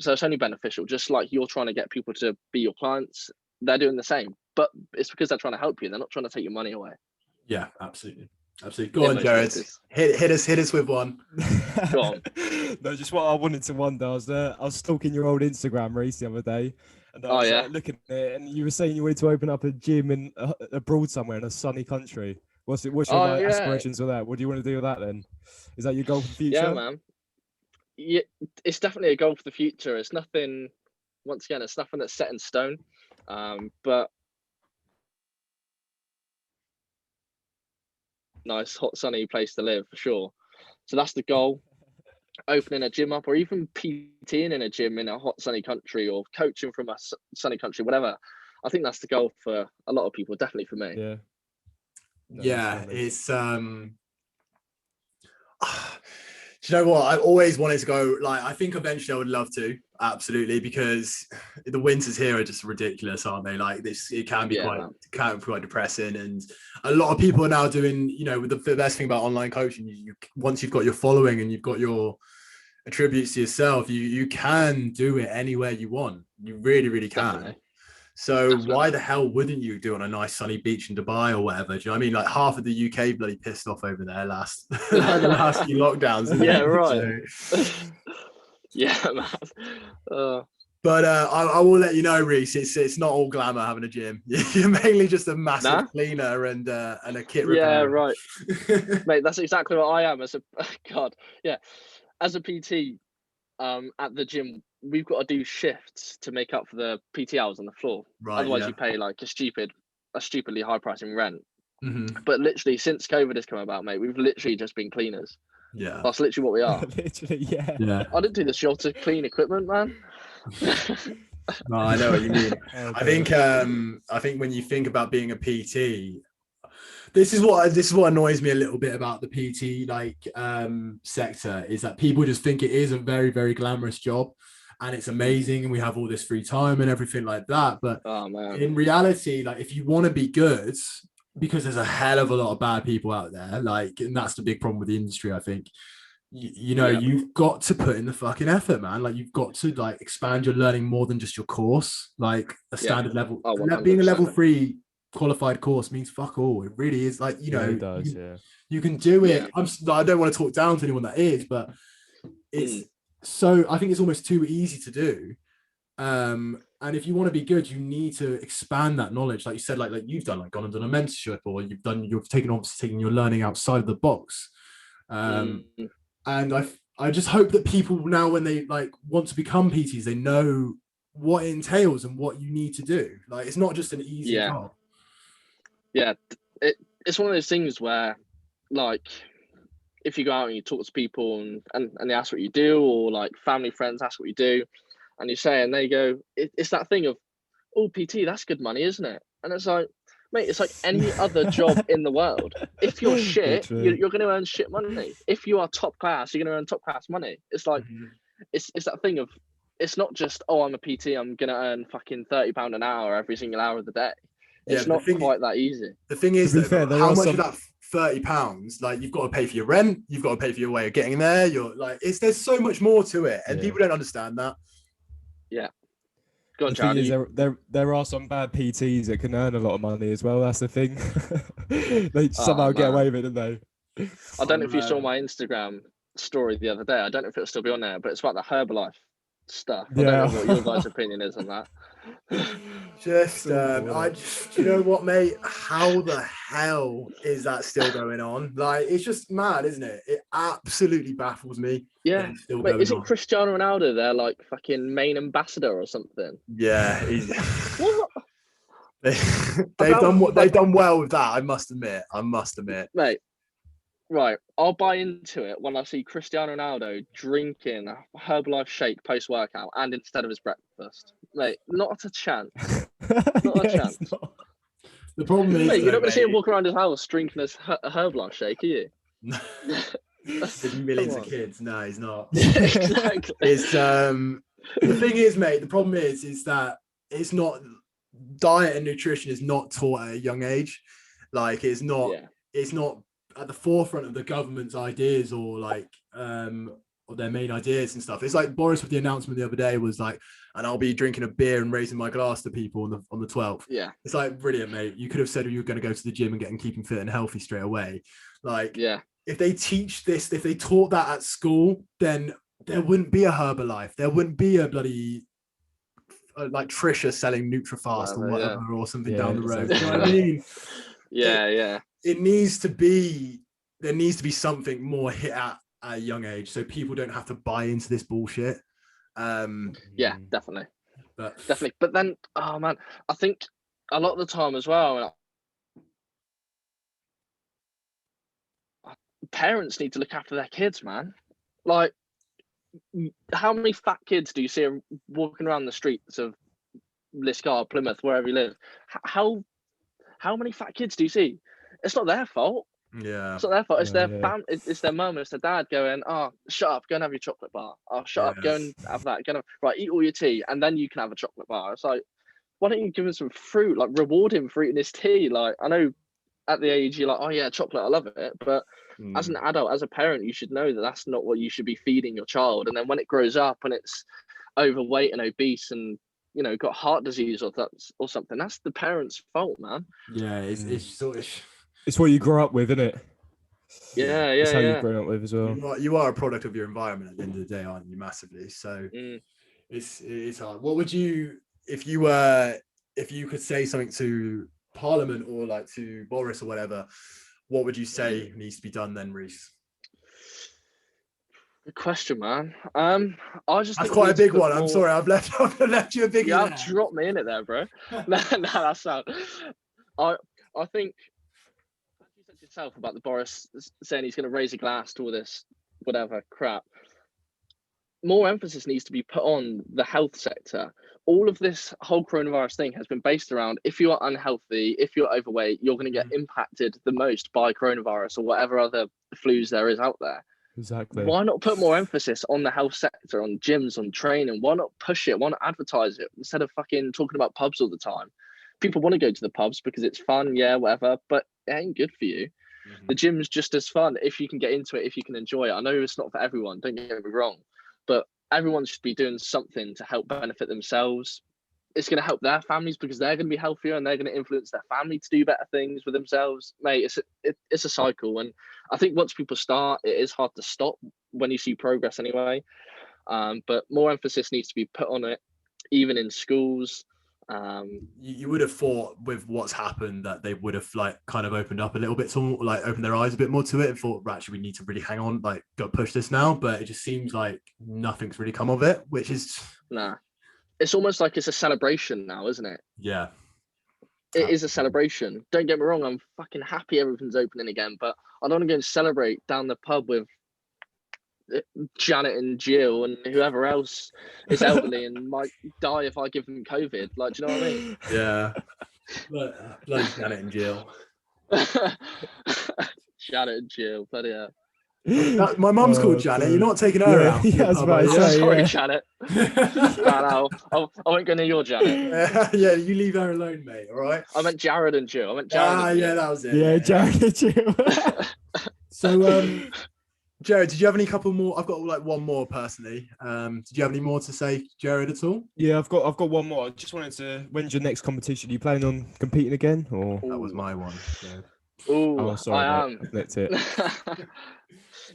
So it's only beneficial. Just like you're trying to get people to be your clients, they're doing the same. But it's because they're trying to help you. They're not trying to take your money away. Yeah, absolutely. Go on, Jared. Hit us with one. Go on. No, just what I wanted to wonder. I was stalking your old Instagram, Reece, the other day, and I was looking at it, and you were saying you wanted to open up a gym in abroad somewhere in a sunny country. What's your aspirations with that? What do you want to do with that then? Is that your goal for the future? Yeah, man. Yeah, it's definitely a goal for the future. It's nothing. Once again, it's nothing that's set in stone. But nice, hot, sunny place to live for sure. So that's the goal. Opening a gym up, or even PTing in a gym in a hot, sunny country, or coaching from a sunny country, whatever. I think that's the goal for a lot of people, definitely for me. Yeah. No, yeah, it's do you know what? I've always wanted to go. Like, I think eventually I would love to, absolutely, because the winters here are just ridiculous, aren't they? Like this, it can be quite depressing, and a lot of people are now doing. The best thing about online coaching, you once you've got your following and you've got your attributes to yourself, you can do it anywhere you want. You really, really can. Definitely. So why the hell wouldn't you do it on a nice sunny beach in Dubai or whatever? Do you know what I mean? Like half of the UK bloody pissed off over there last few lockdowns. Yeah, right. So. Yeah, man. But I will let you know, Reece, it's not all glamour having a gym. You're mainly just a massive cleaner and a kit repair. Yeah, right. Mate, that's exactly what I am as a as a PT at the gym. We've got to do shifts to make up for the PT hours on the floor. Right, otherwise you pay like a stupidly high price in rent. Mm-hmm. But literally since COVID has come about, mate, we've literally just been cleaners. Yeah, that's literally what we are. Literally, yeah. I didn't do this job to clean equipment, man. No, I know what you mean. I think when you think about being a PT, this is what annoys me a little bit about the PT sector, is that people just think it is a very, very glamorous job and it's amazing and we have all this free time and everything like that. But in reality, like if you want to be good, because there's a hell of a lot of bad people out there, and that's the big problem with the industry, I think. You've got to put in the fucking effort, man. Like you've got to expand your learning more than just your course, like a standard level. Being a level 3 qualified course means fuck all. It really is it does, you can do it. I don't want to talk down to anyone that is, but it's I think it's almost too easy to do. And if you want to be good, you need to expand that knowledge, like you said, like you've done, gone and done a mentorship, or you've taken your learning outside of the box. And I just hope that people now, when they like want to become PTs, they know what it entails and what you need to do. Like, it's not just an easy job. Yeah, it's one of those things where, like, if you go out and you talk to people and they ask what you do, or like family friends ask what you do, and you say, and they go, it's that thing of, oh, PT, that's good money, isn't it? And it's like, mate, it's like any other job in the world. If you're shit, you're going to earn shit money. If you are top class, you're going to earn top class money. It's like, it's that thing of, it's not just, oh, I'm a PT, I'm going to earn fucking £30 an hour every single hour of the day. It's not quite that easy. The thing is, though, how much of that £30, like, you've got to pay for your rent, you've got to pay for your way of getting there. You're like, there's so much more to it, and people don't understand that. Yeah. Go on, the thing is, there are some bad PTs that can earn a lot of money as well. That's the thing. They somehow get away with it, don't they? I don't know if you saw my Instagram story the other day. I don't know if it'll still be on there, but it's about the Herbalife stuff. I don't know what your guys' opinion is on that. You know what, mate? How the hell is that still going on? Like, it's just mad, isn't it? It absolutely baffles me. Yeah. Wait, isn't Cristiano Ronaldo their like fucking main ambassador or something? Yeah. What? They've done well with that, I must admit. Mate, right, I'll buy into it when I see Cristiano Ronaldo drinking a Herbalife shake post-workout and instead of his breakfast. Mate, not a chance. Not a chance. The problem is, mate, you're not going to see him walk around his house drinking a Herbalife shake, are you? There's millions of kids. No, he's not. Exactly. It's the thing is, mate, the problem is that it's not, diet and nutrition is not taught at a young age. Like, it's not at the forefront of the government's ideas, or like or their main ideas and stuff. It's like Boris with the announcement the other day was like, and I'll be drinking a beer and raising my glass to people on the 12th. Yeah. It's like, brilliant, mate. You could have said you were going to go to the gym and keeping fit and healthy straight away. Like, if they teach this, if they taught that at school, then there wouldn't be a Herbalife. There wouldn't be a bloody like Trisha selling Nutrifast or whatever, or something down the road. You know what I mean? It needs to be, there needs to be something more hit at a young age, so people don't have to buy into this bullshit. Definitely. But then, oh man, I think a lot of the time as well, parents need to look after their kids, man. Like, how many fat kids do you see walking around the streets of Liscar, Plymouth, wherever you live? How many fat kids do you see? It's not their fault. It's not their fault. It's their fam. It's their mum. It's their dad going, "Oh, shut up. Go and have your chocolate bar. Oh, shut up. Go and have that. Right, eat all your tea, and then you can have a chocolate bar." It's like, why don't you give him some fruit? Like, reward him for eating his tea. Like, I know at the age you're like, "Oh yeah, chocolate. I love it," but as an adult, as a parent, you should know that that's not what you should be feeding your child. And then when it grows up and it's overweight and obese and, you know, got heart disease or something, that's the parent's fault, man. Yeah, it's sort of, it's what you grow up with, isn't it? It's how you've grown up with as well. You are a product of your environment at the end of the day, aren't you? Massively. So it's hard. What would you, if you could say something to Parliament or like to Boris or whatever, what would you say needs to be done then, Reece? Good question, man. That's quite a big one. I'm sorry, I've left you a big. Yeah, I've dropped me in it there, bro. no, that's sad. I think you said yourself about the Boris saying he's going to raise a glass to all this whatever crap. More emphasis needs to be put on the health sector. All of this whole coronavirus thing has been based around, if you are unhealthy, if you're overweight, you're going to get impacted the most by coronavirus or whatever other flus there is out there. Exactly. Why not put more emphasis on the health sector, on gyms, on training? Why not push it? Why not advertise it instead of fucking talking about pubs all the time? People want to go to the pubs because it's fun, whatever, but it ain't good for you. The gym's just as fun if you can get into it, if you can enjoy it. I know it's not for everyone, don't get me wrong, but everyone should be doing something to help benefit themselves. It's going to help their families because they're going to be healthier and they're going to influence their family to do better things with themselves. Mate, it's a cycle. And I think once people start, it is hard to stop when you see progress anyway. But more emphasis needs to be put on it, even in schools. You would have thought with what's happened that they would have like kind of opened up a little bit, to like opened their eyes a bit more to it, and thought, actually, we need to really hang on, like go push this now. But it just seems like nothing's really come of it, which is it's almost like it's a celebration now, isn't it? Yeah, it is a celebration. Don't get me wrong, I'm fucking happy everything's opening again, but I don't want to go and celebrate down the pub with Janet and Jill and whoever else is elderly and might die if I give them COVID. Like, do you know what I mean? Yeah. Bloody Janet and Jill. Janet and Jill, bloody hell. My mum's called Janet. You're not taking her out. Yeah, I was about to say, sorry, Janet. No, I won't go near your Janet. Yeah, you leave her alone, mate. All right. I meant Jared and Jill. Yeah, that was it. Yeah, Jared and Jill. So, Jared, did you have any couple more? I've got like one more personally. Did you have any more to say, Jared, at all? Yeah, I've got one more. I just wanted to. When's your next competition? Are you planning on competing again, or that was my one? So. Oh, sorry, I am. That's it.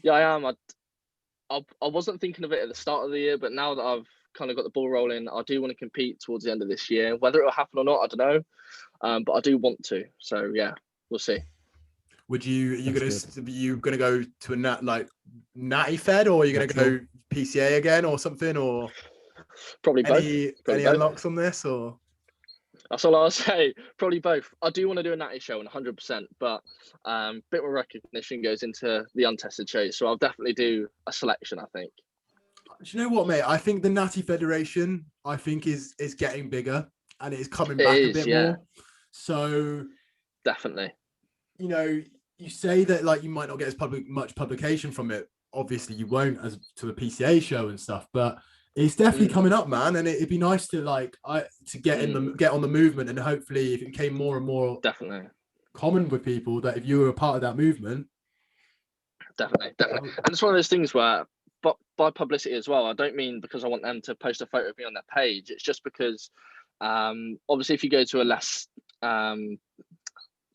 Yeah, I am. I wasn't thinking of it at the start of the year, but now that I've kind of got the ball rolling, I do want to compete towards the end of this year. Whether it will happen or not, I don't know. But I do want to. So yeah, we'll see. Would you? Are you gonna go to a natty fed, or are you gonna go PCA again, or something, or probably both? Any unlocks on this, or? That's all I'll say. Probably both. I do want to do a natty show, 100%, but a bit more recognition goes into the untested shows. So I'll definitely do a selection, I think. Do you know what, mate? I think the Natty Federation, is getting bigger, and it's coming back a bit more. So definitely. You know, you say that like you might not get as much publication from it. Obviously, you won't as to a PCA show and stuff, but it's definitely coming up, man. And it'd be nice to get on the movement, and hopefully, if it became more and more definitely common with people, that if you were a part of that movement, definitely. And it's one of those things where, but by publicity as well, I don't mean because I want them to post a photo of me on their page. It's just because, obviously, if you go to a less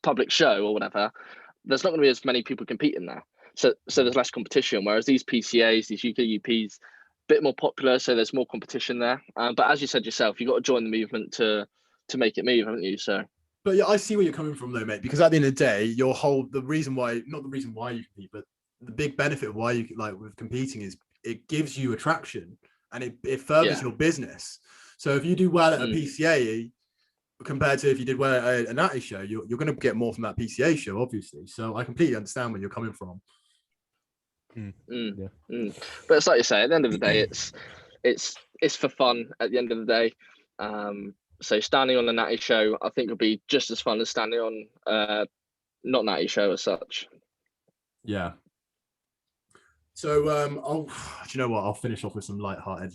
public show or whatever, there's not going to be as many people competing there. So there's less competition. Whereas these PCAs, these UKUPs, bit more popular, so there's more competition there. But as you said yourself, you've got to join the movement to make it move, haven't you? So. But yeah, I see where you're coming from, though, mate. Because at the end of the day, not the reason why you compete, but the big benefit of why you with competing is it gives you attraction, and it furthers your business. So if you do well at a PCA compared to if you did well at a natty show, you're going to get more from that PCA show, obviously. So I completely understand where you're coming from. But it's like you say, at the end of the day, it's for fun at the end of the day. So standing on a natty show, I think will be just as fun as standing on not natty show as such. Yeah. So do you know what? I'll finish off with some light-hearted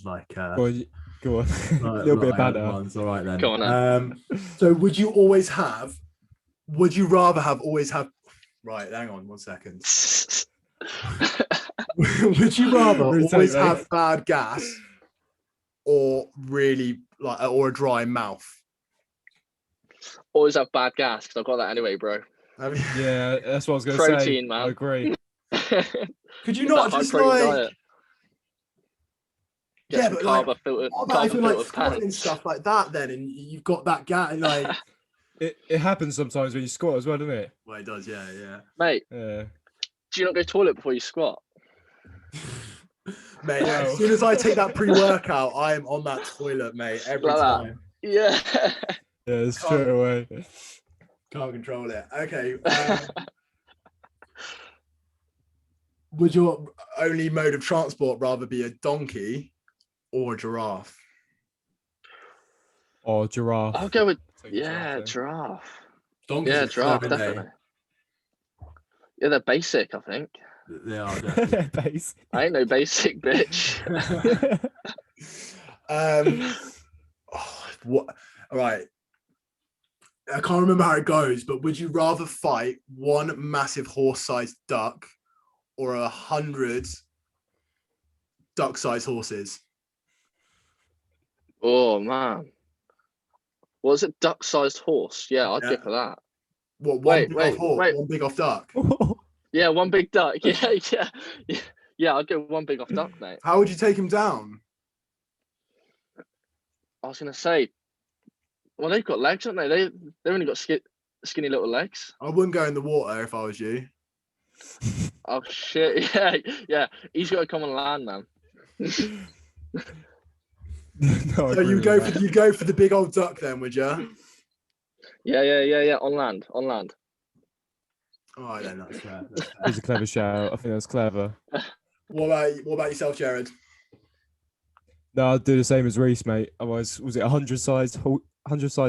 go on. A little bit of banter. All right then. Go on. So would you rather always have right, hang on 1 second. Would you rather always have bad gas or really or a dry mouth? Always have bad gas, because I've got that anyway, bro. Yeah, that's what I was going to say. Protein, man. I agree. Could you not just diet. Yeah, but filtered pants and stuff like that then, and you've got that gas and it happens sometimes when you squat as well, doesn't it? Well, it does, yeah. Mate, do you not go to the toilet before you squat? Mate, as soon as I take that pre-workout, I am on that toilet, mate, every time. Yeah. Yeah, it's straight away. Can't control it. Okay. Would your only mode of transport rather be a donkey or a giraffe? Or giraffe. I'll go with giraffe. Donkeys giraffe, definitely. Yeah, they're basic, I think. They are definitely. Basic. I ain't no basic bitch. What? All right. I can't remember how it goes, but would you rather fight one massive horse-sized duck or 100 duck-sized horses? Oh man, was it duck-sized horse? Yeah, I'd go for that. What? One big off duck. Yeah, one big duck. Yeah. I'd go one big off duck, mate. How would you take him down? I was gonna say, Well, they've got legs, haven't they? They've only got skinny little legs. I wouldn't go in the water if I was you. Oh shit! Yeah, yeah. He's got to come on land, man. No, I So agree you with go that. for the big old duck then, would you? Yeah. On land. All right then, that's fair. It's a clever shout. I think that's clever. What about yourself, Jared? No, I'd do the same as Reece, mate. Otherwise, was it 100 sized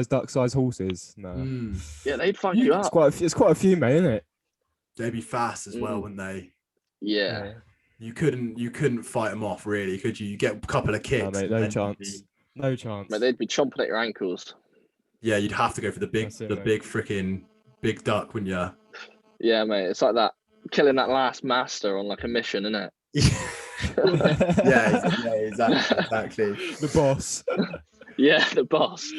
duck-sized horses? No. Yeah, they'd fuck you up. It's quite a few, mate, isn't it? They'd be fast as well, wouldn't they? Yeah. You couldn't fight them off, really, could you? You get a couple of kicks. No, mate, no chance. No chance. Mate, they'd be chomping at your ankles. Yeah, you'd have to go for the big freaking big duck, wouldn't you? Yeah, mate. It's like that killing that last master on like a mission, isn't it? yeah, exactly. The boss. Yeah, the boss.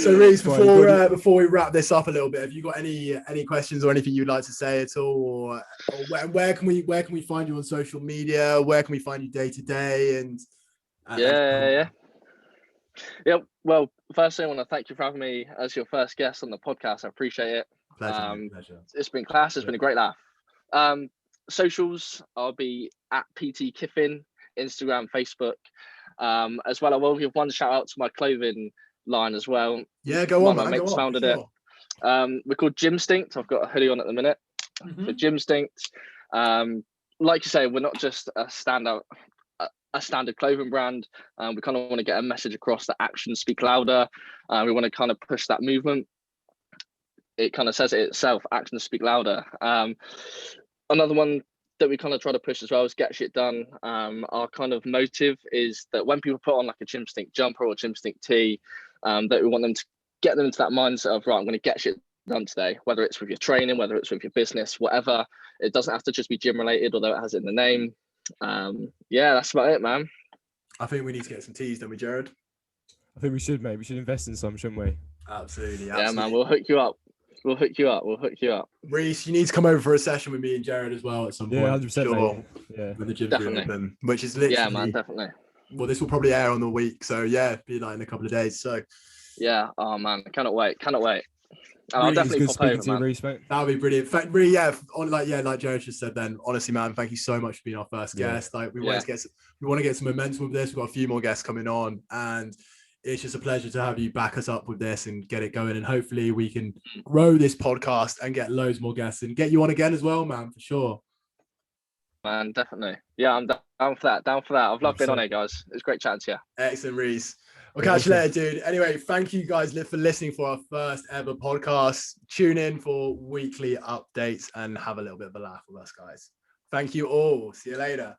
So, Reece, before we wrap this up a little bit, have you got any questions or anything you'd like to say at all, or where can we find you on social media? Where can we find you day to day? And yeah. Well, firstly, I want to thank you for having me as your first guest on the podcast. I appreciate it. Pleasure. It's been class. It's been a great laugh. Socials, I'll be at PT Kyffin, Instagram, Facebook. As well, I will give one shout out to my clothing line as well. Yeah, go on, man. My mates founded it. We're called Gymstinct. I've got a hoodie on at the minute for Gymstinct. Like you say, we're not just a standard clothing brand. We kind of want to get a message across that actions speak louder. We want to kind of push that movement. It kind of says it itself, actions speak louder. Another one that we kind of try to push as well is get shit done. Our kind of motive is that when people put on like a Gymstinct jumper or Gymstinct tee, that we want them to get them into that mindset of, right, I'm going to get shit done today, whether it's with your training, whether it's with your business, whatever. It doesn't have to just be gym related, although it has it in the name. Yeah, that's about it, man. I think we need to get some teas, don't we, Jared? I think we should, mate. We should invest in some, shouldn't we? Absolutely. Yeah, man, we'll hook you up. We'll hook you up. Reece, you need to come over for a session with me and Jared as well at some point. Yeah, 100%. Sure. Mate. Yeah, when the gym's Definitely. open, which is literally. Yeah, man, definitely. Well, this will probably air on the week, so yeah, be like in a couple of days. So. Yeah. Oh man, I cannot wait. And I'll Really, definitely it's pop good speaking over, to you, man. Reece, mate. That would be brilliant. In fact, really, like Jared just said. Then, honestly, man, thank you so much for being our first guest. Like, we want to get some momentum with this. We've got a few more guests coming on, and it's just a pleasure to have you back us up with this and get it going. And hopefully, we can grow this podcast and get loads more guests and get you on again as well, man, for sure. Man, definitely. Yeah, I'm down for that. I've loved being on here, guys. It's great chatting to you. Excellent, Reece. We'll catch you later, dude. Anyway, thank you guys for listening for our first ever podcast. Tune in for weekly updates and have a little bit of a laugh with us, guys. Thank you all. See you later.